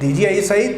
DGISI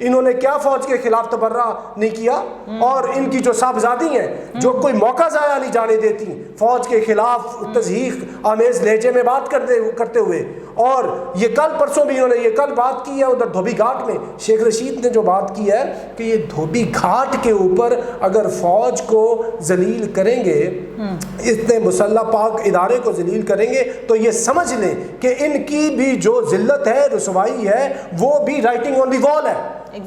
انہوں نے کیا فوج کے خلاف تبرہ نہیں کیا، اور ان کی جو صاحبزادی ہیں جو کوئی موقع ضائع نہیں جانے دیتی فوج کے خلاف تضحیک آمیز لہجے میں بات کرتے ہوئے. اور یہ کل پرسوں بھی انہوں نے یہ کل بات کی ہے ادھر دھوبی گھاٹ میں، شیخ رشید نے جو بات کی ہے کہ یہ دھوبی گھاٹ کے اوپر اگر فوج کو ذلیل کریں گے، اتنے مسلح پاک ادارے کو ذلیل کریں گے، تو یہ سمجھ لیں کہ ان کی بھی جو ذلت ہے، رسوائی ہے، وہ بھی رائٹنگ آن دی وال ہے.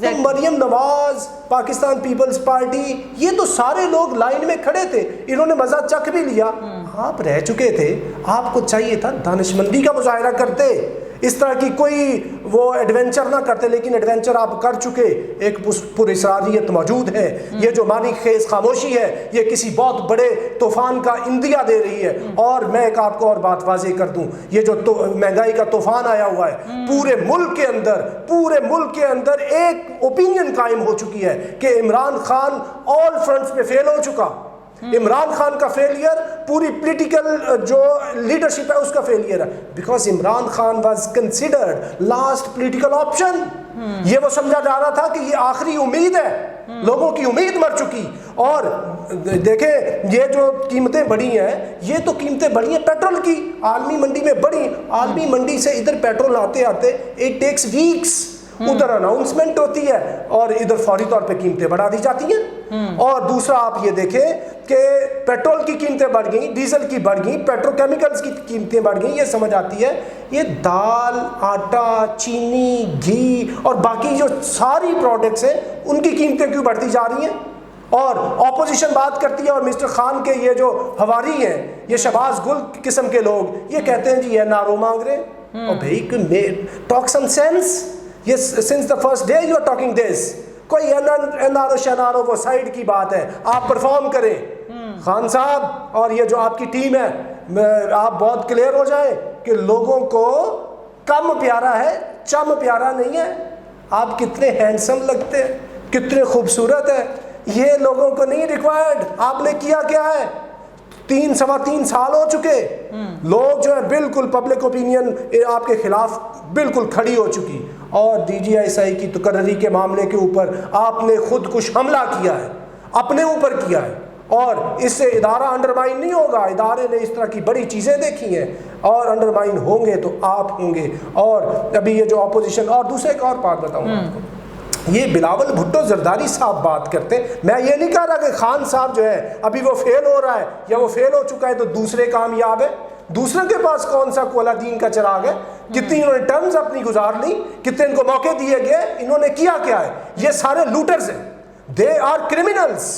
تو مریم نواز، پاکستان پیپلز پارٹی، یہ تو سارے لوگ لائن میں کھڑے تھے، انہوں نے مزہ چکھ بھی لیا. آپ رہ چکے تھے، آپ کو چاہیے تھا دانشمندی کا مظاہرہ کرتے، اس طرح کی کوئی وہ ایڈونچر نہ کرتے، لیکن ایڈونچر آپ کر چکے. ایک پراسراریت موجود ہے، یہ جو معنی خیز خاموشی ہے یہ کسی بہت بڑے طوفان کا اندیا دے رہی ہے. اور میں ایک آپ کو اور بات واضح کر دوں، یہ جو مہنگائی کا طوفان آیا ہوا ہے پورے ملک کے اندر ایک اوپینین قائم ہو چکی ہے کہ عمران خان آل فرنٹس پہ فیل ہو چکا. عمران خان کا فیلئر پوری پولیٹیکل جو لیڈرشپ ہے اس کا فیلئر ہے، because Imran Khan was considered last political option. یہ وہ سمجھا جا رہا تھا کہ یہ آخری امید ہے، لوگوں کی امید مر چکی. اور دیکھیں یہ جو قیمتیں بڑھی ہیں، یہ تو قیمتیں بڑھی ہیں پیٹرول کی، عالمی منڈی میں بڑھی، عالمی منڈی سے ادھر پیٹرول آتے اٹ ٹیکس ویکس، ادھر اناؤنسمنٹ ہوتی ہے اور ادھر فوری طور پہ قیمتیں بڑھا دی جاتی ہیں. اور دوسرا آپ یہ دیکھیں کہ پیٹرول کی قیمتیں بڑھ گئیں، ڈیزل کی بڑھ گئیں، پیٹرو کیمیکلز کی قیمتیں بڑھ گئیں. یہ سمجھ آتی ہے یہ دال، آٹا، چینی، گھی اور باقی جو ساری پروڈکٹس ہیں ان کی قیمتیں کیوں بڑھتی جا رہی ہیں؟ اور اپوزیشن بات کرتی ہے، اور مسٹر خان کے یہ جو ہواری ہیں، یہ شہباز گل قسم کے لوگ، یہ کہتے ہیں جی یہ نارو مانگ رہے ہیں. اور بھائی talk some sense. Yes, since the first day you are talking this. کوئی انارو شنارو وہ سائڈ کی بات ہے، آپ پرفارم کریں. خان صاحب اور یہ جو آپ کی ٹیم ہے، آپ بہت کلیئر ہو جائیں کہ لوگوں کو کم پیارا ہے، چم پیارا نہیں ہے. آپ کتنے ہینڈسم لگتے ہیں، کتنے خوبصورت ہے، یہ لوگوں کو نہیں ریکوائرڈ. آپ نے کیا کیا ہے؟ 3 سال ہو چکے، لوگ جو ہے بالکل پبلک اوپینین آپ کے خلاف بالکل کھڑی ہو چکی. اور DGI کی تقرری کے معاملے کے اوپر آپ نے خود کش حملہ کیا ہے، اپنے اوپر کیا ہے، اور اس سے ادارہ انڈرمائن نہیں ہوگا. ادارے نے اس طرح کی بڑی چیزیں دیکھی ہیں، اور انڈرمائن ہوں گے تو آپ ہوں گے. اور ابھی یہ جو اپوزیشن، اور دوسرے ایک اور بات بتاؤں آپ کو، یہ بلاول بھٹو زرداری صاحب بات کرتے ہیں. میں یہ نہیں کہہ رہا کہ خان صاحب جو ہے ابھی وہ فیل ہو رہا ہے یا وہ فیل ہو چکا ہے تو دوسرے کامیاب ہے. دوسرے کے پاس کون سا کولا دین کا چراغ ہے؟ کتنی انہوں نے ٹرمز اپنی گزار لی، کتنے ان کو موقع دیے گئے، انہوں نے کیا کیا ہے؟ یہ سارے لوٹرز ہیں، دے آر کرمنلز.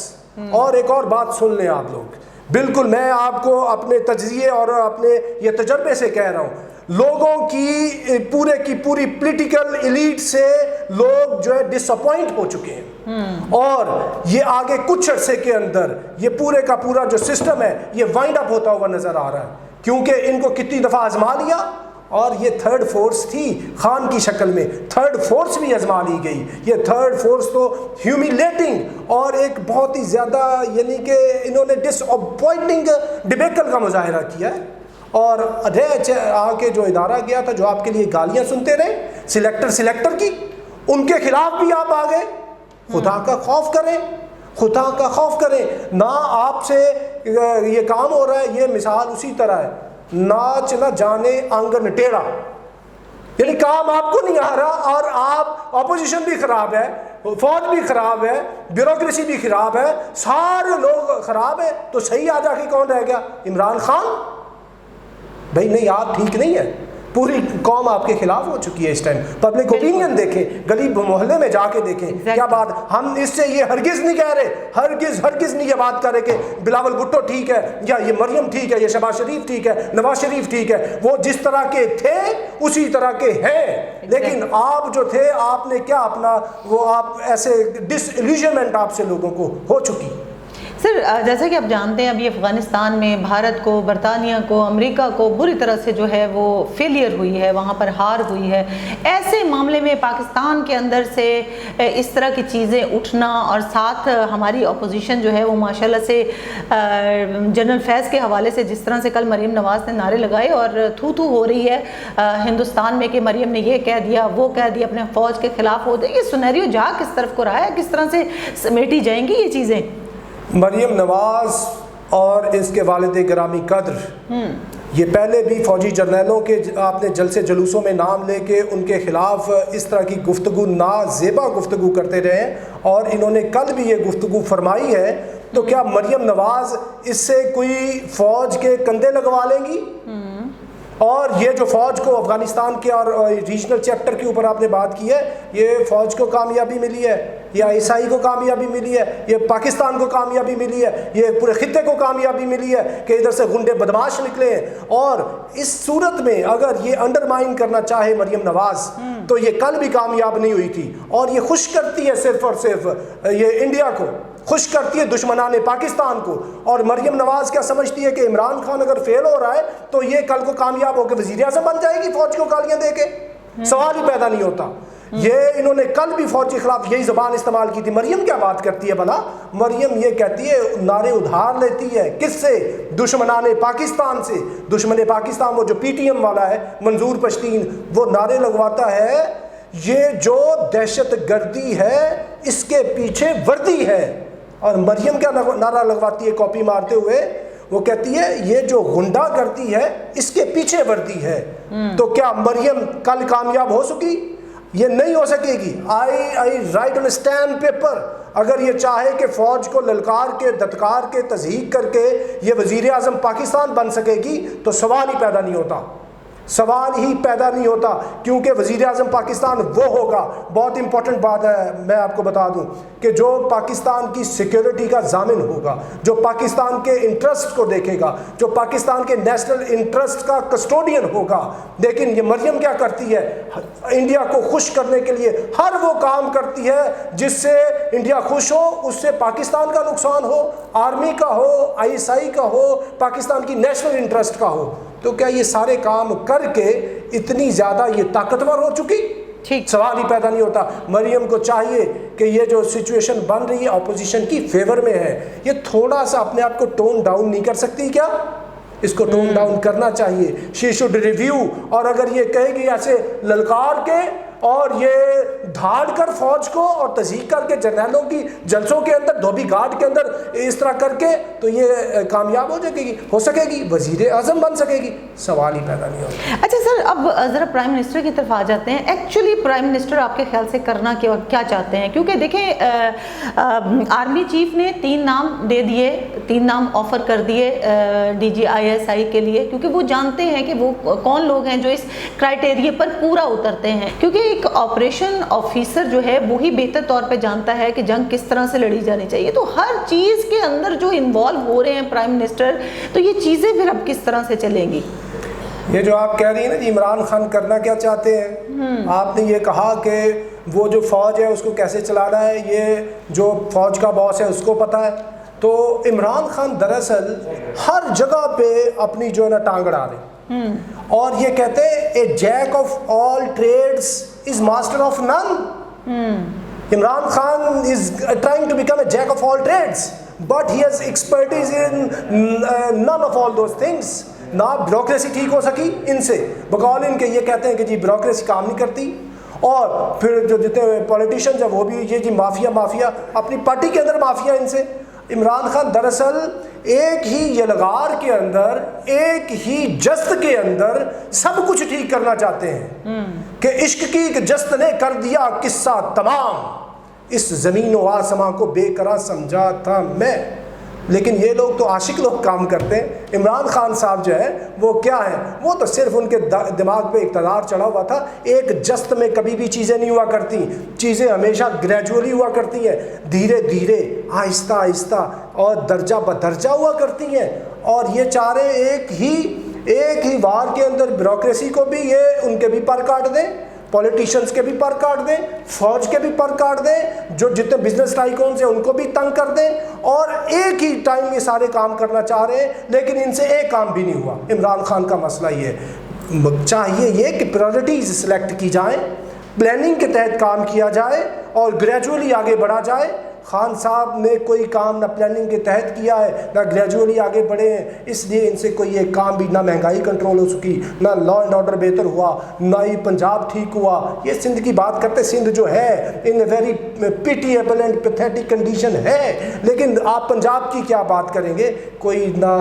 اور ایک اور بات سن لیں آپ لوگ، بالکل میں آپ کو اپنے تجزیے اور اپنے یہ تجربے سے کہہ رہا ہوں، لوگوں کی پورے کی پوری پولیٹیکل ایلیٹ سے لوگ جو ہے ڈس اپوائنٹ ہو چکے ہیں. اور یہ آگے کچھ عرصے کے اندر یہ پورے کا پورا جو سسٹم ہے یہ وائنڈ اپ ہوتا ہوا نظر آ رہا ہے، کیونکہ ان کو کتنی دفعہ آزما لیا. اور یہ تھرڈ فورس تھی خان کی شکل میں، تھرڈ فورس بھی آزما لی گئی. یہ تھرڈ فورس تو ہیومیلیٹنگ اور ایک بہت ہی زیادہ، یعنی کہ انہوں نے ڈس اپوائنٹنگ ڈبیکل کا مظاہرہ کیا ہے. اور آ کے جو ادارہ گیا تھا، جو آپ کے لیے گالیاں سنتے رہے سلیکٹر کی، ان کے خلاف بھی آپ آ گئے. خدا کا خوف کریں، خدا کا خوف کریں. نہ آپ سے یہ کام ہو رہا ہے، یہ مثال اسی طرح ہے، ناچ نہ جانے آنگن ٹیڑھا، یعنی کام آپ کو نہیں آ رہا، اور آپ اپوزیشن بھی خراب ہے، فوج بھی خراب ہے، بیوروکریسی بھی خراب ہے، سارے لوگ خراب ہیں، تو صحیح آ جا کے کون رہ گیا؟ عمران خان. بھائی نہیں، آپ ٹھیک نہیں ہے، پوری قوم آپ کے خلاف ہو چکی ہے اس ٹائم. پبلک اوپینین دیکھیں، گلی محلے میں جا کے دیکھیں کیا بات. ہم اس سے یہ ہرگز نہیں کہہ رہے، ہرگز نہیں یہ بات کر رہے کہ بلاول بھٹو ٹھیک ہے، یا یہ مریم ٹھیک ہے، یا شہباز شریف ٹھیک ہے، نواز شریف ٹھیک ہے. وہ جس طرح کے تھے اسی طرح کے ہیں، لیکن آپ جو تھے آپ نے کیا اپنا وہ آپ ایسے ڈس ایلیوژنمنٹ آپ سے لوگوں کو ہو چکی. سر جیسا کہ آپ جانتے ہیں ابھی افغانستان میں بھارت کو، برطانیہ کو، امریکہ کو بری طرح سے جو ہے وہ فیلئر ہوئی ہے، وہاں پر ہار ہوئی ہے. ایسے معاملے میں پاکستان کے اندر سے اس طرح کی چیزیں اٹھنا اور ساتھ ہماری اپوزیشن جو ہے وہ ماشاءاللہ سے جنرل فیض کے حوالے سے جس طرح سے کل مریم نواز نے نعرے لگائے اور تھو تھو ہو رہی ہے ہندوستان میں کہ مریم نے یہ کہہ دیا وہ کہہ دیا، اپنے فوج کے خلاف ہو دیا، یہ سینیریو جا کس طرف کو رہا ہے؟ کس طرح سے سمیٹی جائیں گی یہ چیزیں؟ مریم نواز اور اس کے والد گرامی قدر یہ پہلے بھی فوجی جرنیلوں کے آپ نے جلسے جلوسوں میں نام لے کے ان کے خلاف اس طرح کی گفتگو نازیبا گفتگو کرتے رہے ہیں، اور انہوں نے کل بھی یہ گفتگو فرمائی ہے. تو کیا مریم نواز اس سے کوئی فوج کے کندھے لگوا لیں گی؟ اور یہ جو فوج کو افغانستان کے اور ریجنل چیپٹر کے اوپر آپ نے بات کی ہے، یہ فوج کو کامیابی ملی ہے، یہ ISI کو کامیابی ملی ہے، یہ پاکستان کو کامیابی ملی ہے، یہ پورے خطے کو کامیابی ملی ہے کہ ادھر سے گنڈے بدماش نکلے ہیں. اور اس صورت میں اگر یہ انڈرمائن کرنا چاہے مریم نواز تو یہ کل بھی کامیاب نہیں ہوئی تھی. اور یہ خوش کرتی ہے صرف اور صرف یہ انڈیا کو، خوش کرتی ہے دشمنان پاکستان کو. اور مریم نواز کیا سمجھتی ہے کہ عمران خان اگر فیل ہو رہا ہے تو یہ کل کو کامیاب ہو کے وزیر اعظم بن جائے گی فوج کو گالیاں دے کے؟ سوال ہی پیدا نہیں ہوتا. یہ انہوں نے کل بھی فوج کے خلاف یہی زبان استعمال کی تھی. مریم کیا بات کرتی ہے بھلا؟ مریم یہ کہتی ہے، نعرے ادھار لیتی ہے کس سے؟ دشمنان پاکستان سے. دشمن پاکستان وہ جو PTM والا ہے منظور پشتین، وہ نعرے لگواتا ہے یہ جو دہشت گردی ہے اس کے پیچھے وردی ہے. اور مریم کیا نعرہ لگواتی ہے کاپی مارتے ہوئے؟ وہ کہتی ہے یہ جو غنڈہ کرتی ہے اس کے پیچھے وردی ہے. تو کیا مریم کل کامیاب ہو سکی؟ یہ نہیں ہو سکے گی. آئی رائٹ آن اسٹیمپ پیپر، اگر یہ چاہے کہ فوج کو للکار کے دھتکار کے تضحیک کر کے یہ وزیر اعظم پاکستان بن سکے گی تو سوال ہی پیدا نہیں ہوتا. سوال ہی پیدا نہیں ہوتا، کیونکہ وزیر اعظم پاکستان وہ ہوگا. بہت امپورٹنٹ بات ہے، میں آپ کو بتا دوں کہ جو پاکستان کی سیکیورٹی کا ضامن ہوگا، جو پاکستان کے انٹرسٹ کو دیکھے گا، جو پاکستان کے نیشنل انٹرسٹ کا کسٹوڈین ہوگا. لیکن یہ مریم کیا کرتی ہے؟ انڈیا کو خوش کرنے کے لیے ہر وہ کام کرتی ہے جس سے انڈیا خوش ہو، اس سے پاکستان کا نقصان ہو، آرمی کا ہو، ISI کا ہو، پاکستان کی نیشنل انٹرسٹ کا ہو. تو کیا یہ سارے کام کر کے اتنی زیادہ یہ طاقتور ہو چکی؟ ٹھیک، سوال ہی پیدا نہیں ہوتا. مریم کو چاہیے کہ یہ جو سچویشن بن رہی ہے اپوزیشن کی فیور میں ہے، یہ تھوڑا سا اپنے آپ کو ٹون ڈاؤن نہیں کر سکتی کیا؟ اس کو ٹون ڈاؤن کرنا چاہیے. She should review. اور اگر یہ کہے گی ایسے للکار کے اور یہ دھاڑ کر فوج کو اور تضحیک کر کے جرنیلوں کی جلسوں کے اندر دھوبی گھاٹ کے اندر اس طرح کر کے تو یہ کامیاب ہو جائے گی، ہو سکے گی، وزیر اعظم بن سکے گی. سوال ہی پیدا نہیں ہوتا. اچھا سر، اب ذرا پرائم منسٹر کی طرف آ جاتے ہیں. ایکچولی پرائم منسٹر آپ کے خیال سے کرنا کیا چاہتے ہیں؟ کیونکہ دیکھیں آرمی چیف نے 3 نام دے دیے، 3 نام آفر کر دیے DG ISI کے لیے، کیونکہ وہ جانتے ہیں کہ وہ کون لوگ ہیں جو اس کرائٹیریے پر پورا اترتے ہیں. کیونکہ ایک آپریشن آفیسر جو ہے وہی بہتر طور پہ جانتا ہے کہ جنگ کس طرح سے لڑی جانی چاہیے. تو ہر چیز کے اندر جو انوالو ہو رہے ہیں پرائم منسٹر، تو یہ چیزیں پھر اب کس طرح سے چلیں گی؟ یہ جو آپ کہہ رہی ہیں نا جی عمران خان کرنا کیا چاہتے ہیں، آپ نے یہ کہا کہ وہ جو فوج ہے اس کو کیسے چلانا ہے یہ جو فوج کا باس ہے اس کو پتہ ہے. تو عمران خان دراصل ہر جگہ پہ اپنی جو ہے نا ٹانگ اڑا رہے ہیں، اور یہ کہتے ہیں a jack of all trades is master of none. Imran Khan is trying to become a jack of all trades but he has expertise in none of all those things. نہ بیوروکریسی ٹھیک ہو سکی ان سے، بقول ان کے یہ کہتے ہیں کہ جی بیوروکریسی کام نہیں کرتی. اور پھر جو جتنے پولیٹیشینز ہیں وہ بھی یہ جی مافیا اپنی پارٹی کے اندر مافیا ان سے. عمران خان دراصل ایک ہی یلغار کے اندر، ایک ہی جست کے اندر سب کچھ ٹھیک کرنا چاہتے ہیں کہ عشق کی ایک جست نے کر دیا قصہ تمام، اس زمین و آسماں کو بے قرار سمجھا تھا میں. لیکن یہ لوگ تو عاشق لوگ کام کرتے ہیں. عمران خان صاحب جو ہے وہ کیا ہیں، وہ تو صرف ان کے دماغ پہ اقتدار چڑھا ہوا تھا. ایک جست میں کبھی بھی چیزیں نہیں ہوا کرتی، چیزیں ہمیشہ گریجولی ہوا کرتی ہیں، دھیرے دھیرے آہستہ آہستہ اور درجہ بدرجہ ہوا کرتی ہیں. اور یہ چاہ رہے ایک ہی وار کے اندر بیوروکریسی کو بھی یہ ان کے بھی پر کاٹ دیں، پولیٹیشنز کے بھی پر کاٹ دیں, فوج کے بھی پر کاٹ دیں, جو جتنے بزنس ٹائکونز ہیں ان کو بھی تنگ کر دیں, اور ایک ہی ٹائم یہ سارے کام کرنا چاہ رہے ہیں, لیکن ان سے ایک کام بھی نہیں ہوا. عمران خان کا مسئلہ یہ ہے, چاہیے یہ کہ پرائرٹیز سلیکٹ کی جائیں, پلاننگ کے تحت کام کیا جائے اور گریجولی آگے بڑھا جائے. خان صاحب نے کوئی کام نہ پلاننگ کے تحت کیا ہے نہ گریجولی آگے بڑھے ہیں, اس لیے ان سے کوئی ایک کام بھی, نہ مہنگائی کنٹرول ہو سکی, نہ لا اینڈ آرڈر بہتر ہوا, نہ ہی پنجاب ٹھیک ہوا. یہ سندھ کی بات کرتے, سندھ جو ہے in a very pitiable and pathetic condition ہے, لیکن آپ پنجاب کی کیا بات کریں گے, کوئی نہ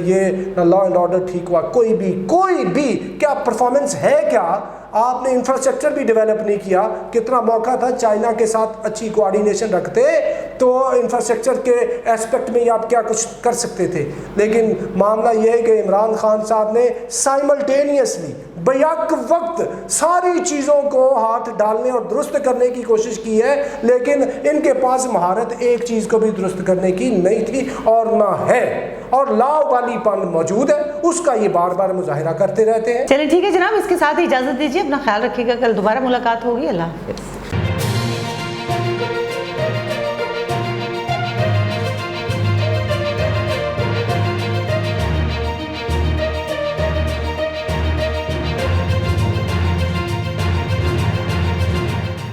یہ نہ لا اینڈ آرڈر ٹھیک ہوا, کوئی بھی کیا پرفارمنس ہے کیا؟ آپ نے انفراسٹرکچر بھی ڈیولپ نہیں کیا. کتنا موقع تھا چائنا کے ساتھ اچھی کوآرڈینیشن رکھتے تو انفراسٹرکچر کے ایسپیکٹ میں آپ کیا کچھ کر سکتے تھے. لیکن معاملہ یہ ہے کہ عمران خان صاحب نے سائملٹینیسلی بیک وقت ساری چیزوں کو ہاتھ ڈالنے اور درست کرنے کی کوشش کی ہے, لیکن ان کے پاس مہارت ایک چیز کو بھی درست کرنے کی نہیں تھی اور نہ ہے, اور لاؤ والی پن موجود ہے, اس کا یہ بار بار مظاہرہ کرتے رہتے ہیں. چلیں ٹھیک ہے جناب, اس کے ساتھ ہی اجازت دیجیے, اپنا خیال رکھیے گا, کل دوبارہ ملاقات ہوگی. اللہ حافظ.